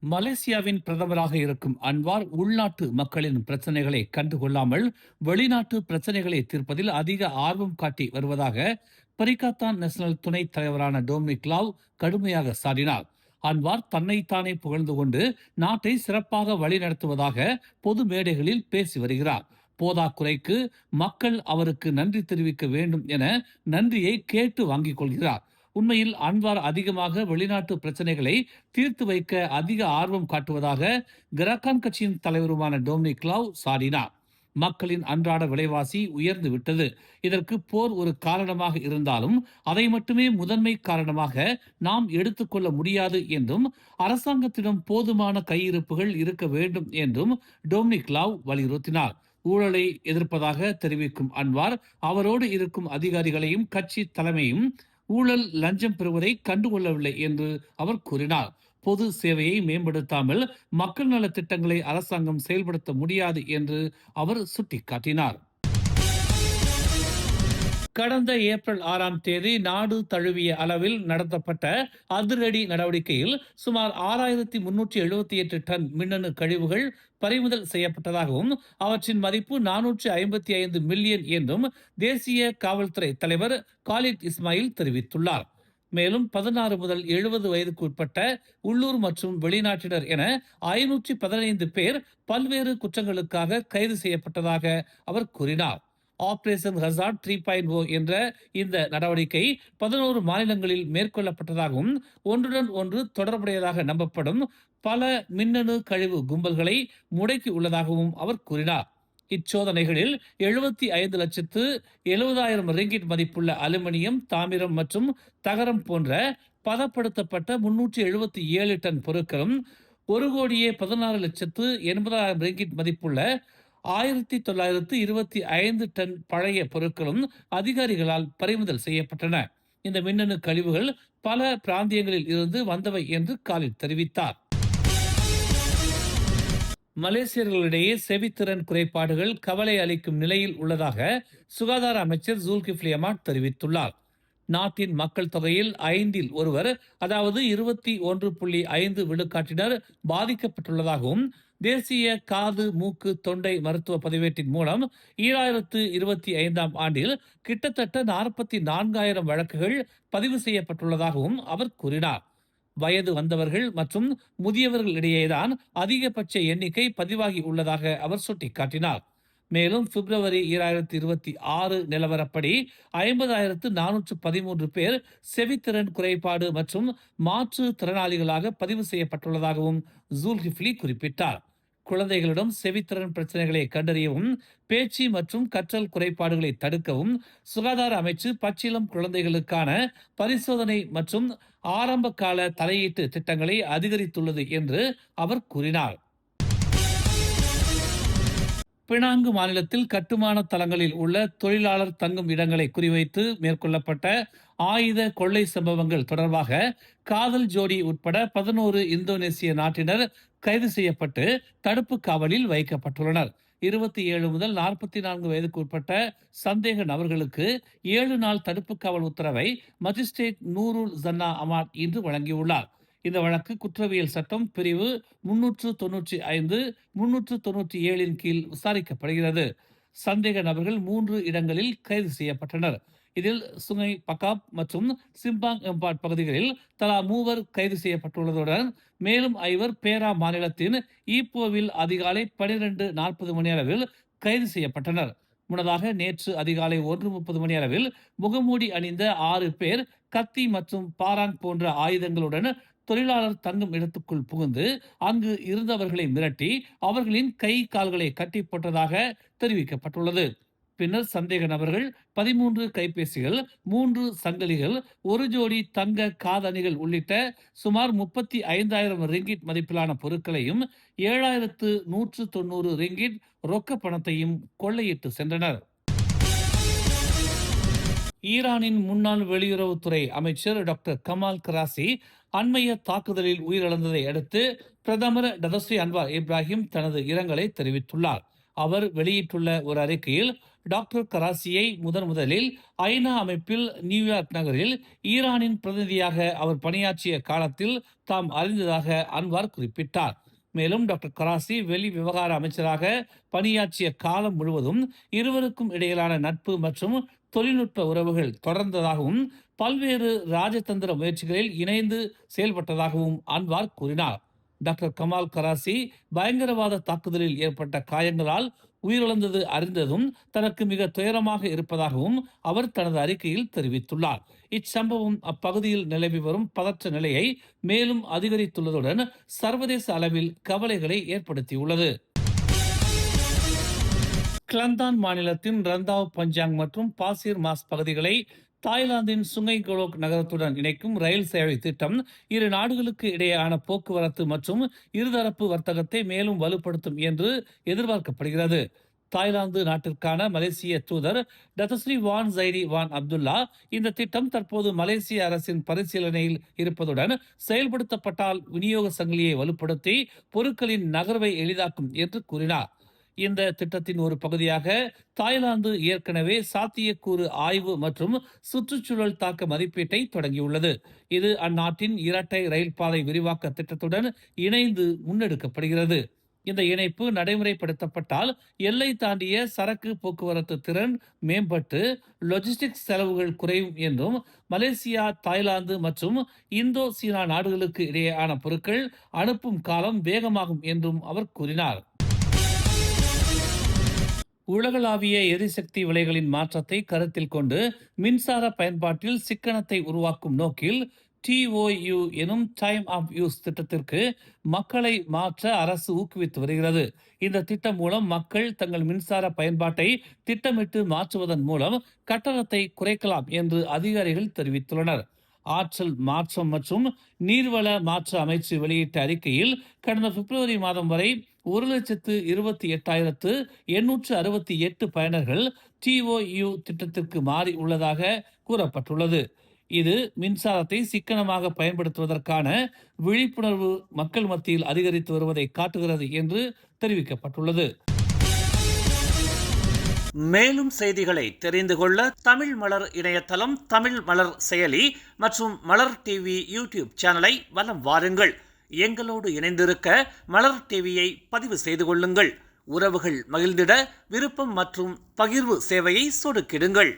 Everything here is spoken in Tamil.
மலேசியாவின் பிரதமராக இருக்கும் அன்வார் உள்நாட்டு மக்களின் பிரச்சனைகளை கண்டுகொள்ளாமல் வெளிநாட்டு பிரச்சனைகளை தீர்ப்பதில் அதிக ஆர்வம் காட்டி வருவதாக பரிகாத்தான் நேஷனல் துணைத் தலைவரான டொமினிக் லாவ் கடுமையாக சாடினார். அன்வார் தன்னைத்தானே புகழ்ந்து கொண்டு நாட்டை சிறப்பாக வழிநடத்துவதாக பொது மேடைகளில் பேசி வருகிறார். போதாக்குறைக்கு மக்கள் அவருக்கு நன்றி தெரிவிக்க வேண்டும் என நன்றியை கேட்டு வாங்கிக் கொள்கிறார். உண்மையில் அன்வார் அதிகமாக வெளிநாட்டு பிரச்சனைகளை தீர்த்து வைக்க அதிக ஆர்வம் காட்டுவதாக கரகான் கட்சியின் தலைவருமான டொமினிக் லாவ் சாடினார். மக்களின் அன்றாட விலைவாசி உயர்ந்து விட்டது. இதற்கு போர் ஒரு காரணமாக இருந்தாலும் அதை மட்டுமே முதன்மை காரணமாக நாம் எடுத்துக்கொள்ள முடியாது என்றும் அரசாங்கத்திடம் போதுமான கையிருப்புகள் இருக்க வேண்டும் என்றும் டொமினிக் லாவ் வலியுறுத்தினார். ஊழலை எதிர்ப்பதாக தெரிவிக்கும் அன்வார் அவரோடு இருக்கும் அதிகாரிகளையும் கட்சி தலைமையும் ஊழல் லஞ்சம் பெறுவதை கண்டுகொள்ளவில்லை என்று அவர் கூறினார். பொது சேவையை மேம்படுத்தாமல் மக்கள் நல திட்டங்களை அரசாங்கம் செயல்படுத்த முடியாது என்று அவர் சுட்டிக்காட்டினார். கடந்த ஏப்ரல் 6ஆம் தேதி நாடு தழுவிய அளவில் நடத்தப்பட்ட அதிரடி நடவடிக்கையில் சுமார் 6378 டன் மின்னணு கழிவுகள் பறிமுதல் செய்யப்பட்டதாகவும் அவற்றின் மதிப்பு 455 மில்லியன் என்றும் தேசிய காவல்துறை தலைவர் காலித் இஸ்மாயில் தெரிவித்துள்ளார். மேலும் 16 முதல் 70 வயதுக்கு உட்பட்ட உள்ளூர் மற்றும் வெளிநாட்டினர் என 515 பேர் பல்வேறு குற்றங்களுக்காக கைது செய்யப்பட்டதாக அவர் கூறினார். ஆபரேஷன் ஹசார்ட் 3.0 என்ற இந்த நடவடிக்கை 11 மாநிலங்களில் மேற்கொள்ளப்பட்டதாகவும் ஒன்றுடன் ஒன்று தொடர்புடையதாக நம்பப்படும் பல மின்னணு கழிவு கும்பல்களை முடக்கி உள்ளதாகவும் அவர் கூறினார். இச்சோதனைகளில் 75,70,000 ரிங்கிட் மதிப்புள்ள அலுமினியம், தாமிரம் மற்றும் தகரம் போன்ற பதப்படுத்தப்பட்ட 377 டன் பொருட்களும் 1,16,80,000 ரிங்கிட் மதிப்புள்ள 1925 டன் பழைய பொருட்களும் அதிகாரிகளால் பறிமுதல் செய்யப்பட்டன. இந்த மின்னணு கழிவுகள் பல பிராந்தியங்களில் இருந்து வந்தவை என்று காலித் தெரிவித்தார். மலேசியர்களிடையே செவித்திறன் குறைபாடுகள் கவலை அளிக்கும் நிலையில் உள்ளதாக சுகாதார அமைச்சர் ஜுல்கிஃப்லி அமாட் தெரிவித்துள்ளார். நாட்டின் மக்கள் தொகையில் 5இல் ஒருவர், அதாவது 21.5 விழுக்காட்டினர் பாதிக்கப்பட்டுள்ளதாகவும் தேசிய காது மூக்கு தொண்டை மருத்துவ பதிவேட்டின் மூலம் 2025ஆம் ஆண்டில் கிட்டத்தட்ட 44,000 வழக்குகள் பதிவு செய்யப்பட்டுள்ளதாகவும் அவர் கூறினார். வயது வந்தவர்கள் மற்றும் முதியவர்கள் இடையேதான் அதிகபட்ச எண்ணிக்கை பதிவாகி உள்ளதாக அவர் சுட்டிக்காட்டினார். மேலும் பிப்ரவரி 2026 நிலவரப்படி 50,413 பேர் செவித்திறன் குறைபாடு மற்றும் மாற்று திறனாளிகளாக பதிவு செய்யப்பட்டுள்ளதாகவும் ஜூல்கிஃப்லி குறிப்பிட்டார். குழந்தைகளிடம் செவித்திறன் பிரச்சனைகளை கண்டறியவும் பேச்சு மற்றும் கற்றல் குறைபாடுகளை தடுக்கவும் சுகாதார அமைச்சு பச்சிளம் குழந்தைகளுக்கான பரிசோதனை மற்றும் ஆரம்ப கால தலையீட்டு திட்டங்களை அதிகரித்துள்ளது என்று அவர் கூறினார். பினாங்கு மாநிலத்தில் கட்டுமான தளங்களில் உள்ள தொழிலாளர் தங்கும் இடங்களை குறிவைத்து மேற்கொள்ளப்பட்ட ஆயுத கொள்ளை சம்பவங்கள் தொடர்பாக காதல் ஜோடி உட்பட 11 இந்தோனேசிய நாட்டினர் கைது செய்யப்பட்டு தடுப்பு காவலில் வைக்கப்பட்டுள்ளனர். 27 முதல் 44 வயதுக்கு உட்பட்ட சந்தேக நபர்களுக்கு 7 நாள் தடுப்பு காவல் உத்தரவை மஜிஸ்ட்ரேட் நூருல் ஜன்னா அமாட் இன்று வழங்கியுள்ளார். இந்த வழக்கு குற்றவியல் சட்டம் பிரிவு 395, 397 கீழ் விசாரிக்கப்படுகிறது. சந்தேக நபர்கள் 3 இடங்களில் கைது செய்யப்பட்டனர். இதில் சுங்கை பகாப் மற்றும் சிம்பாங் எம்பாட் பகுதிகளில் தலா 3 கைது செய்யப்பட்டுள்ளதுடன் மேலும் 5 பேரா மாநிலத்தின் ஈப்போவில் அதிகாலை 12:40 மணி அளவில் கைது செய்யப்பட்டனர். முன்னதாக நேற்று அதிகாலை 1:30 மணி அளவில் முகமூடி அணிந்த 6 பேர் கத்தி மற்றும் பாராங் போன்ற ஆயுதங்களுடன் தொழிலாளர் தங்கும் இடத்துக்குள் புகுந்து அங்கு இருந்தவர்களை மிரட்டி அவர்களின் கை கால்களை கட்டி போட்டதாக தெரிவிக்கப்பட்டுள்ளது. பின்னர் சந்தேக நபர்கள் 13 கைபேசிகள், 3 சங்கிலிகள், 1 ஜோடி தங்க காதணிகள் உள்ளிட்ட சுமார் 35,000 ரிங்கிட் மதிப்பிலான பொருட்களையும் 7,190 ரிங்கிட் ரொக்க பணத்தையும் கொள்ளையிட்டு சென்றனர். ஈரானின் முன்னாள் வெளியுறவுத்துறை அமைச்சர் டாக்டர் கமால் கராசி அண்மைய தாக்குதலில் உயிரிழந்ததை அடுத்து பிரதமர் டதஸ்ரீ அன்வார் இப்ராஹிம் தனது இரங்கலை தெரிவித்துள்ளார். அவர் வெளியிட்டுள்ள ஒரு அறிக்கையில், டாக்டர் கராசியை முதலில் ஐநா அமைப்பில் நியூயார்க் நகரில் ஈரானின் பிரதிநிதியாக அவர் பணியாற்றிய காலத்தில் தாம் அறிந்ததாக அன்வார் குறிப்பிட்டார். மேலும் டாக்டர் கராசி வெளி விவகார அமைச்சராக பணியாற்றிய காலம் முழுவதும் இருவருக்கும் இடையிலான நட்பு மற்றும் தொழில்நுட்ப உறவுகள் தொடர்ந்ததாகவும் பல்வேறு ராஜதந்திர முயற்சிகளில் இணைந்து செயல்பட்டதாகவும் அன்வார் கூறினார். டாக்டர் கமால் கராசி பயங்கரவாத தாக்குதலில் ஏற்பட்ட காயங்களால் உயிரிழந்தது அறிந்ததும் தனக்கு மிக துயரமாக இருப்பதாகவும் அவர் தனது அறிக்கையில் தெரிவித்துள்ளார். இச்சம்பவம் அப்பகுதியில் நிலவி வரும் பதற்ற நிலையை மேலும் அதிகரித்துள்ளதுடன் சர்வதேச அளவில் கவலைகளை ஏற்படுத்தியுள்ளது. கிளந்தான் மாநிலத்தின் ரந்தாவ் பஞ்சாங் மற்றும் பாசிர் மாஸ் பகுதிகளை தாய்லாந்தின் சுங்கை கோலோக் நகரத்துடன் இணைக்கும் ரயில் சேவை திட்டம் இரு நாடுகளுக்கு இடையேயான போக்குவரத்து மற்றும் இருதரப்பு வர்த்தகத்தை மேலும் வலுப்படுத்தும் என்று எதிர்பார்க்கப்படுகிறது. தாய்லாந்து நாட்டிற்கான மலேசிய தூதர் டத்தஸ்ரீ வான் ஜைடி வான் அப்துல்லா இந்த திட்டம் தற்போது மலேசிய அரசின் பரிசீலனையில் இருப்பதுடன் செயல்படுத்தப்பட்டால் விநியோக சங்கிலியை வலுப்படுத்தி பொருட்களின் நகர்வை எளிதாக்கும் என்று கூறினார். இந்த திட்டத்தின் ஒரு பகுதியாக தாய்லாந்து ஏற்கனவே சாத்தியக்கூறு ஆய்வு மற்றும் சுற்றுச்சூழல் தாக்க மதிப்பீட்டை தொடங்கியுள்ளது. இது அந்நாட்டின் இரட்டை ரயில் பாதை விரிவாக்க திட்டத்துடன் இணைந்து முன்னெடுக்கப்படுகிறது. இந்த இணைப்பு நடைமுறைப்படுத்தப்பட்டால் எல்லை தாண்டிய சரக்கு போக்குவரத்து திறன் மேம்பட்டு லாஜிஸ்டிக்ஸ் செலவுகள் குறையும் என்றும் மலேசியா, தாய்லாந்து மற்றும் இந்தோ சீனா நாடுகளுக்கு இடையேயான பொருட்கள் அனுப்பும் காலம் வேகமாகும் என்றும் அவர் கூறினார். உலகளாவிய எரிசக்தி விலைகளின் மாற்றத்தை கருத்தில் கொண்டு மின்சார பயன்பாட்டில் சிக்கனத்தை உருவாக்கும் நோக்கில் TOU எனும் டைம் ஆஃப் யூஸ் திட்டத்திற்கு மக்களை மாற்ற அரசு ஊக்குவித்து வருகிறது. இந்த திட்டம் மூலம் மக்கள் தங்கள் மின்சார பயன்பாட்டை திட்டமிட்டு மாற்றுவதன் மூலம் கட்டணத்தை குறைக்கலாம் என்று அதிகாரிகள் தெரிவித்துள்ளனர். ஆற்றல் மாற்றம் மற்றும் நீர்வள மாற்ற அமைச்சு வெளியிட்ட அறிக்கையில் கடந்த பிப்ரவரி மாதம் வரை 1,28,868 பயனர்கள் TOU திட்டத்திற்கு மாறி உள்ளதாக கூறப்பட்டுள்ளது. இது மின்சாரத்தை சிக்கனமாக பயன்படுத்துவதற்கான விழிப்புணர்வு மக்கள் மத்தியில் அதிகரித்து வருவதை காட்டுகிறது என்று தெரிவிக்கப்பட்டுள்ளது. மேலும் செய்திகளை தெரிந்து கொள்ள தமிழ் மலர் இணையதளம், தமிழ் மலர் செயலி மற்றும் மலர் டிவி யூடியூப் சேனலை வலம் வாருங்கள். எங்களோடு இணைந்திருக்க மலர் டிவியை பதிவு செய்து கொள்ளுங்கள். உறவுகள் மகிழ்ந்திட விருப்பம் மற்றும் பகிர்வு சேவையை சொடுக்கிடுங்கள்.